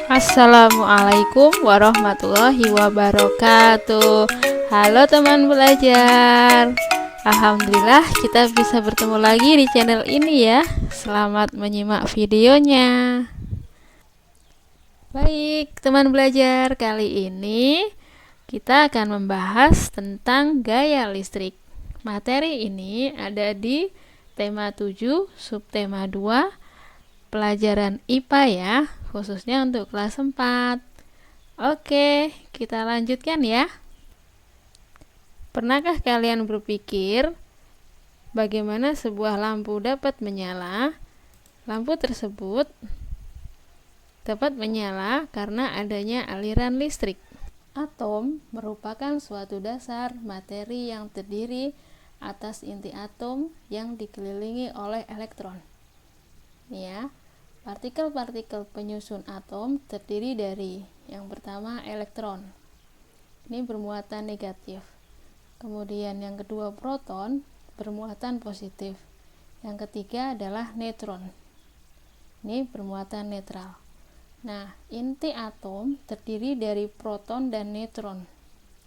Assalamualaikum warahmatullahi wabarakatuh. Halo teman belajar. Alhamdulillah kita bisa bertemu lagi di channel ini ya. Selamat menyimak videonya. Baik, teman belajar, kali ini kita akan membahas tentang gaya listrik. Materi ini ada di tema 7, subtema 2, pelajaran IPA ya, khususnya untuk kelas 4. Oke, kita lanjutkan ya. Pernahkah kalian berpikir bagaimana sebuah lampu dapat menyala? Lampu tersebut dapat menyala karena adanya aliran listrik. Atom merupakan suatu dasar materi yang terdiri atas inti atom yang dikelilingi oleh elektron. Ya. Partikel-partikel penyusun atom terdiri dari yang pertama elektron. Ini bermuatan negatif. Kemudian yang kedua proton bermuatan positif. Yang ketiga adalah neutron. Ini bermuatan netral. Nah, inti atom terdiri dari proton dan neutron.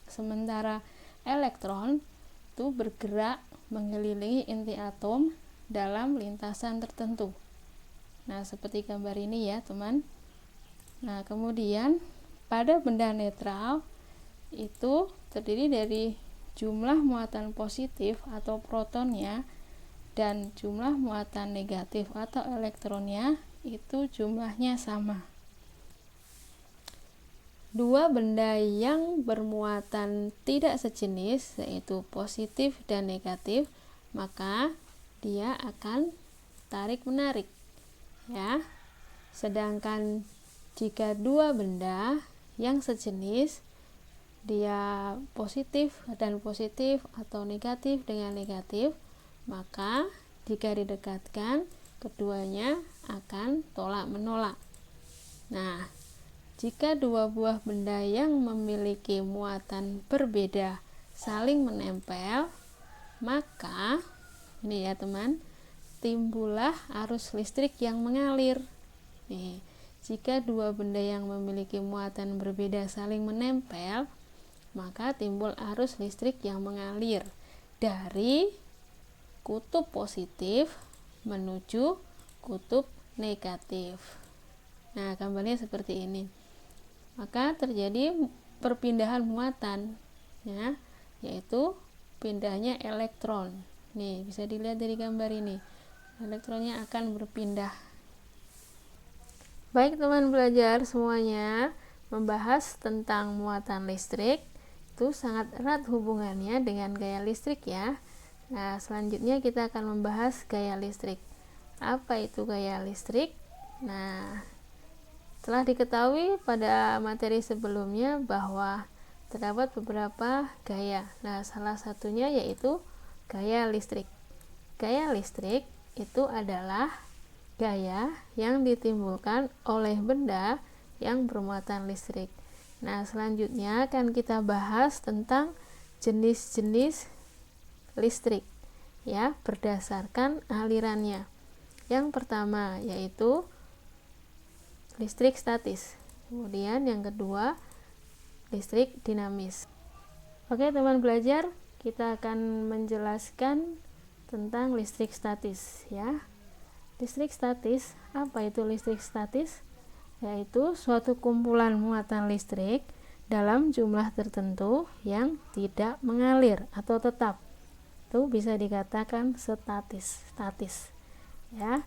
Sementara elektron itu bergerak mengelilingi inti atom dalam lintasan tertentu. Nah, seperti gambar ini ya, teman. Nah, kemudian pada benda netral itu terdiri dari jumlah muatan positif atau protonnya dan jumlah muatan negatif atau elektronnya itu jumlahnya sama. Dua benda yang bermuatan tidak sejenis, yaitu positif dan negatif, maka dia akan tarik-menarik. Ya, sedangkan jika dua benda yang sejenis dia positif dan positif atau negatif dengan negatif, maka jika didekatkan keduanya akan tolak menolak. Nah, jika dua buah benda yang memiliki muatan berbeda saling menempel, maka ini ya teman, timbullah arus listrik yang mengalir. Nih, jika dua benda yang memiliki muatan berbeda saling menempel, maka timbul arus listrik yang mengalir dari kutub positif menuju kutub negatif. Nah, gambarnya seperti ini. Maka terjadi perpindahan muatan, ya, yaitu pindahnya elektron. Nih, bisa dilihat dari gambar ini. Elektronnya akan berpindah. Baik teman belajar semuanya, membahas tentang muatan listrik itu sangat erat hubungannya dengan gaya listrik ya. Nah, selanjutnya kita akan membahas gaya listrik. Apa itu gaya listrik? Nah, telah diketahui pada materi sebelumnya bahwa terdapat beberapa gaya. Nah, salah satunya yaitu gaya listrik. Gaya listrik itu adalah gaya yang ditimbulkan oleh benda yang bermuatan listrik. Nah, selanjutnya akan kita bahas tentang jenis-jenis listrik ya, berdasarkan alirannya. Yang pertama yaitu listrik statis. Kemudian yang kedua listrik dinamis. Oke, teman belajar, kita akan menjelaskan tentang listrik statis ya. Listrik statis, apa itu listrik statis? Yaitu suatu kumpulan muatan listrik dalam jumlah tertentu yang tidak mengalir atau tetap. Itu bisa dikatakan statis ya.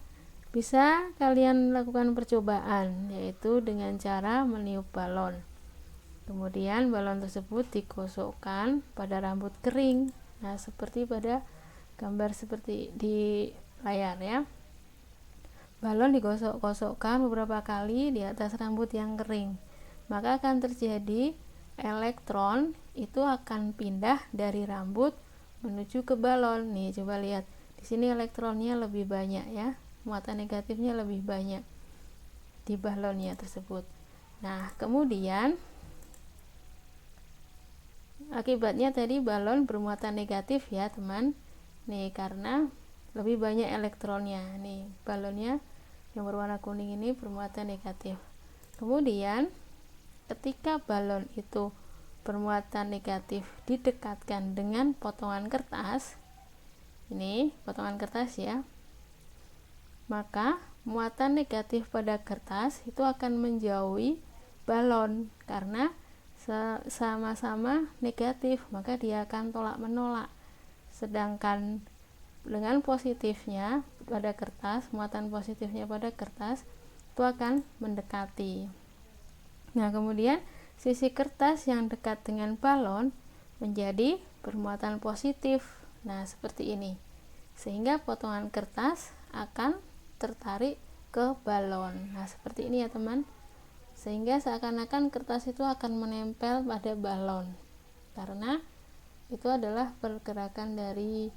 Bisa kalian lakukan percobaan, yaitu dengan cara meniup balon. Kemudian balon tersebut digosokkan pada rambut kering. Nah, seperti pada gambar seperti di layar ya. Balon digosok-gosokkan beberapa kali di atas rambut yang kering. Maka akan terjadi elektron itu akan pindah dari rambut menuju ke balon. Nih, coba lihat. Di sini elektronnya lebih banyak ya. Muatan negatifnya lebih banyak di balonnya tersebut. Nah, kemudian akibatnya tadi balon bermuatan negatif ya, teman. Nih, karena lebih banyak elektronnya. Nih, balonnya yang berwarna kuning ini bermuatan negatif. Kemudian ketika balon itu bermuatan negatif didekatkan dengan potongan kertas, ini potongan kertas ya, maka muatan negatif pada kertas itu akan menjauhi balon karena sama-sama negatif, maka dia akan tolak menolak. Sedangkan dengan positifnya pada kertas, muatan positifnya pada kertas itu akan mendekati. Nah, kemudian sisi kertas yang dekat dengan balon menjadi bermuatan positif. Nah, seperti ini. Sehingga potongan kertas akan tertarik ke balon. Nah, seperti ini ya, teman. Sehingga seakan-akan kertas itu akan menempel pada balon. Karena itu adalah pergerakan dari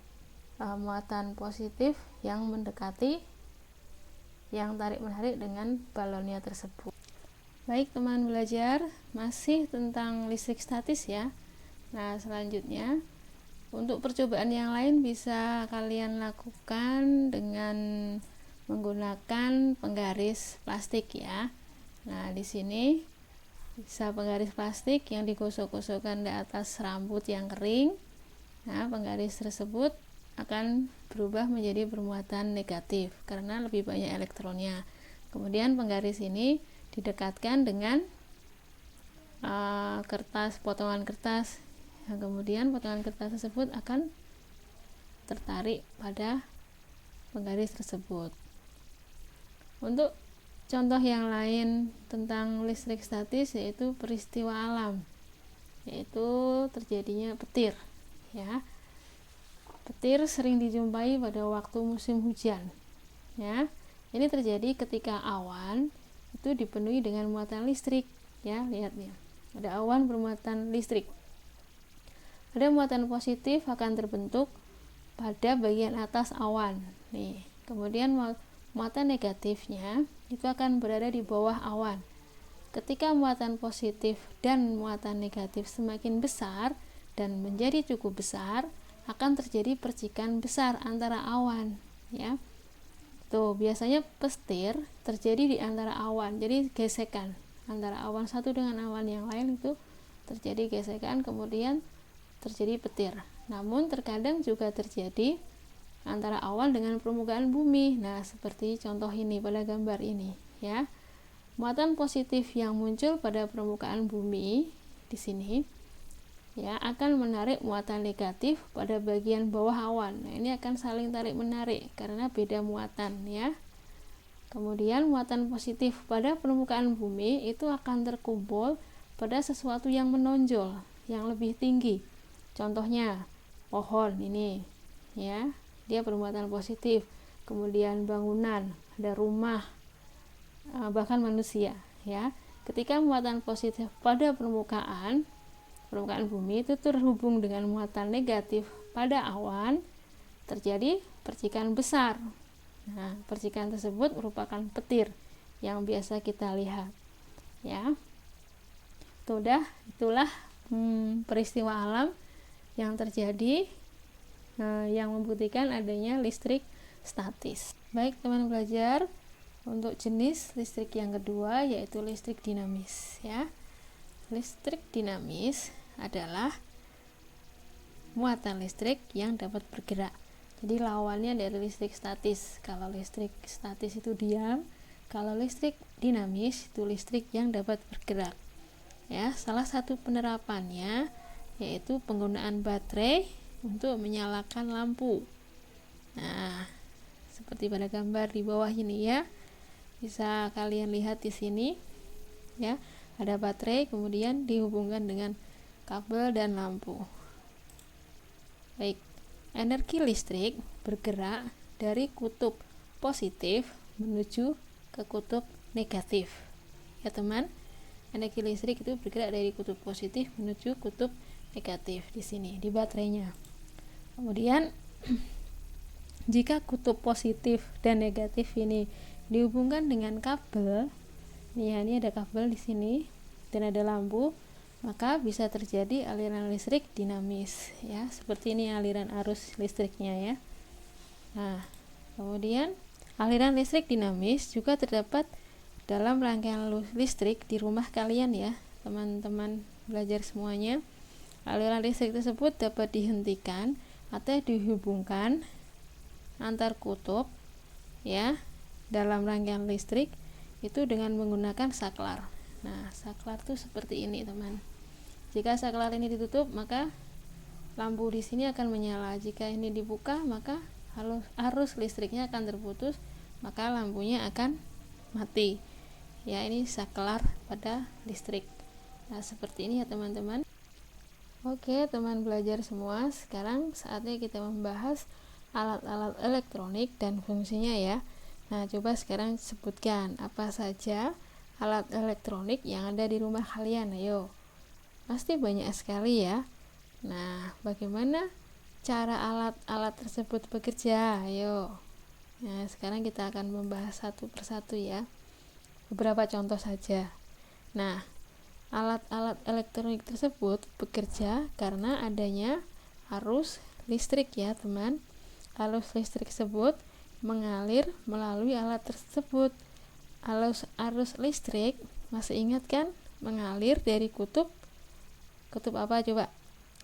muatan positif yang mendekati yang tarik-menarik dengan balonnya tersebut. Baik teman belajar, masih tentang listrik statis ya. Nah, selanjutnya untuk percobaan yang lain bisa kalian lakukan dengan menggunakan penggaris plastik ya. Nah, di sini bisa penggaris plastik yang digosok-gosokkan di atas rambut yang kering. Nah, penggaris tersebut akan berubah menjadi bermuatan negatif karena lebih banyak elektronnya. Kemudian penggaris ini didekatkan dengan potongan kertas. Nah, kemudian potongan kertas tersebut akan tertarik pada penggaris tersebut. Untuk contoh yang lain tentang listrik statis yaitu peristiwa alam, yaitu terjadinya petir ya. Petir sering dijumpai pada waktu musim hujan ya. Ini terjadi ketika awan itu dipenuhi dengan muatan listrik ya. Lihat ya, ada awan bermuatan listrik. Ada muatan positif akan terbentuk pada bagian atas awan nih. Kemudian muatan negatifnya itu akan berada di bawah awan. Ketika muatan positif dan muatan negatif semakin besar dan menjadi cukup besar, akan terjadi percikan besar antara awan ya. Tuh, biasanya petir terjadi di antara awan. Jadi gesekan antara awan satu dengan awan yang lain itu terjadi gesekan, kemudian terjadi petir. Namun terkadang juga terjadi antara awan dengan permukaan bumi. Nah, seperti contoh ini pada gambar ini ya. Muatan positif yang muncul pada permukaan bumi di sini ya akan menarik muatan negatif pada bagian bawah awan. Nah, ini akan saling tarik menarik karena beda muatan ya. Kemudian muatan positif pada permukaan bumi itu akan terkumpul pada sesuatu yang menonjol, yang lebih tinggi. Contohnya pohon ini ya, dia bermuatan positif. Kemudian bangunan, ada rumah, bahkan manusia ya. Ketika muatan positif pada permukaan bumi itu terhubung dengan muatan negatif pada awan, terjadi percikan besar. Nah, percikan tersebut merupakan petir yang biasa kita lihat ya. Itulah peristiwa alam yang terjadi yang membuktikan adanya listrik statis. Baik teman belajar, untuk jenis listrik yang kedua yaitu listrik dinamis ya. Listrik dinamis adalah muatan listrik yang dapat bergerak. Jadi lawannya dari listrik statis. Kalau listrik statis itu diam, kalau listrik dinamis itu listrik yang dapat bergerak. Ya, salah satu penerapannya yaitu penggunaan baterai untuk menyalakan lampu. Nah, seperti pada gambar di bawah ini ya. Bisa kalian lihat di sini ya. Ada baterai kemudian dihubungkan dengan kabel dan lampu. Baik, energi listrik bergerak dari kutub positif menuju ke kutub negatif. Ya teman, energi listrik itu bergerak dari kutub positif menuju kutub negatif di sini di baterainya. Kemudian jika kutub positif dan negatif ini dihubungkan dengan kabel, ini ada kabel di sini dan ada lampu, maka bisa terjadi aliran listrik dinamis ya. Seperti ini aliran arus listriknya ya. Nah, kemudian aliran listrik dinamis juga terdapat dalam rangkaian listrik di rumah kalian ya, teman-teman belajar semuanya. Aliran listrik tersebut dapat dihentikan atau dihubungkan antar kutub ya dalam rangkaian listrik itu dengan menggunakan saklar. Nah, saklar tuh seperti ini, teman. Jika saklar ini ditutup, maka lampu di sini akan menyala. Jika ini dibuka, maka arus listriknya akan terputus, maka lampunya akan mati. Ya, ini saklar pada listrik. Nah, seperti ini ya, teman-teman. Oke, teman belajar semua, sekarang saatnya kita membahas alat-alat elektronik dan fungsinya ya. Nah, coba sekarang sebutkan apa saja alat elektronik yang ada di rumah kalian. Ayo. Pasti banyak sekali ya. Nah, bagaimana cara alat-alat tersebut bekerja? Ayo. Nah, sekarang kita akan membahas satu persatu ya. Beberapa contoh saja. Nah, alat-alat elektronik tersebut bekerja karena adanya arus listrik ya, teman. Arus listrik tersebut mengalir melalui alat tersebut. Arus listrik, masih ingat kan? Mengalir dari kutub apa coba?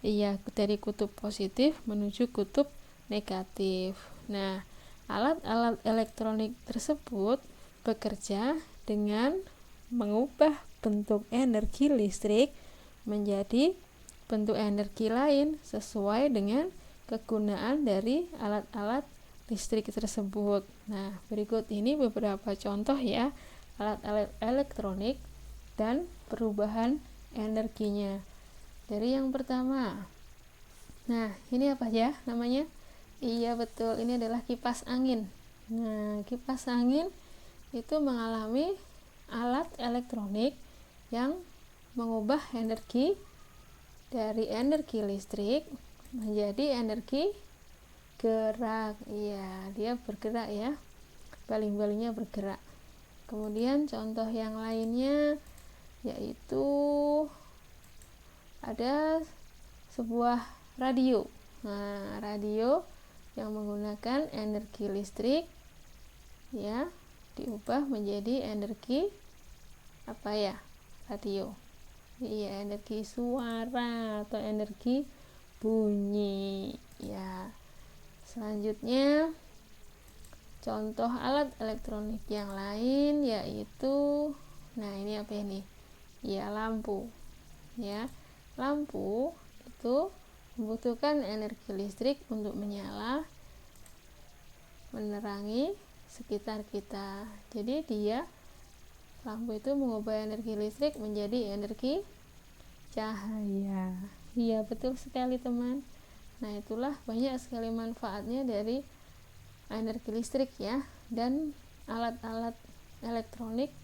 Iya, dari kutub positif menuju kutub negatif. Nah, alat-alat elektronik tersebut bekerja dengan mengubah bentuk energi listrik menjadi bentuk energi lain sesuai dengan kegunaan dari alat-alat listrik tersebut. Nah, berikut ini beberapa contoh ya alat-alat elektronik dan perubahan energinya. Dari yang pertama, nah ini apa ya namanya? Iya betul, ini adalah kipas angin. Nah, kipas angin itu mengalami alat elektronik yang mengubah energi dari energi listrik menjadi energi gerak. Iya, dia bergerak ya, baling-balingnya bergerak. Kemudian contoh yang lainnya yaitu ada sebuah radio. Nah, radio yang menggunakan energi listrik ya diubah menjadi energi apa ya? Radio. Iya, energi suara atau energi bunyi ya. Selanjutnya contoh alat elektronik yang lain yaitu, nah ini apa ini? Ya, lampu. Ya, lampu itu membutuhkan energi listrik untuk menyala, menerangi sekitar kita. Jadi lampu itu mengubah energi listrik menjadi energi cahaya. Iya, betul sekali, teman. Nah, itulah banyak sekali manfaatnya dari energi listrik ya, dan alat-alat elektronik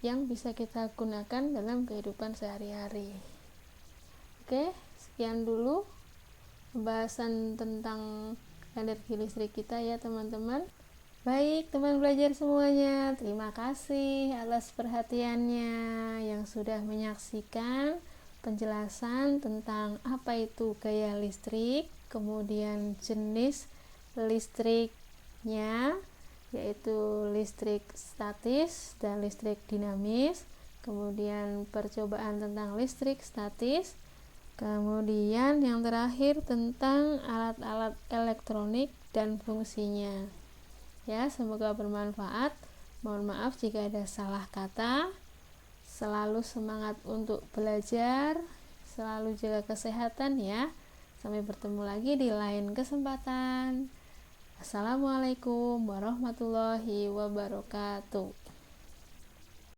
yang bisa kita gunakan dalam kehidupan sehari-hari. Oke, sekian dulu pembahasan tentang energi listrik kita ya, teman-teman. Baik, teman belajar semuanya, terima kasih atas perhatiannya yang sudah menyaksikan penjelasan tentang apa itu gaya listrik, kemudian jenis listriknya, yaitu listrik statis dan listrik dinamis, kemudian percobaan tentang listrik statis, kemudian yang terakhir tentang alat-alat elektronik dan fungsinya. Ya, semoga bermanfaat. Mohon maaf jika ada salah kata. Selalu semangat untuk belajar, selalu jaga kesehatan ya. Sampai bertemu lagi di lain kesempatan. Assalamualaikum warahmatullahi wabarakatuh.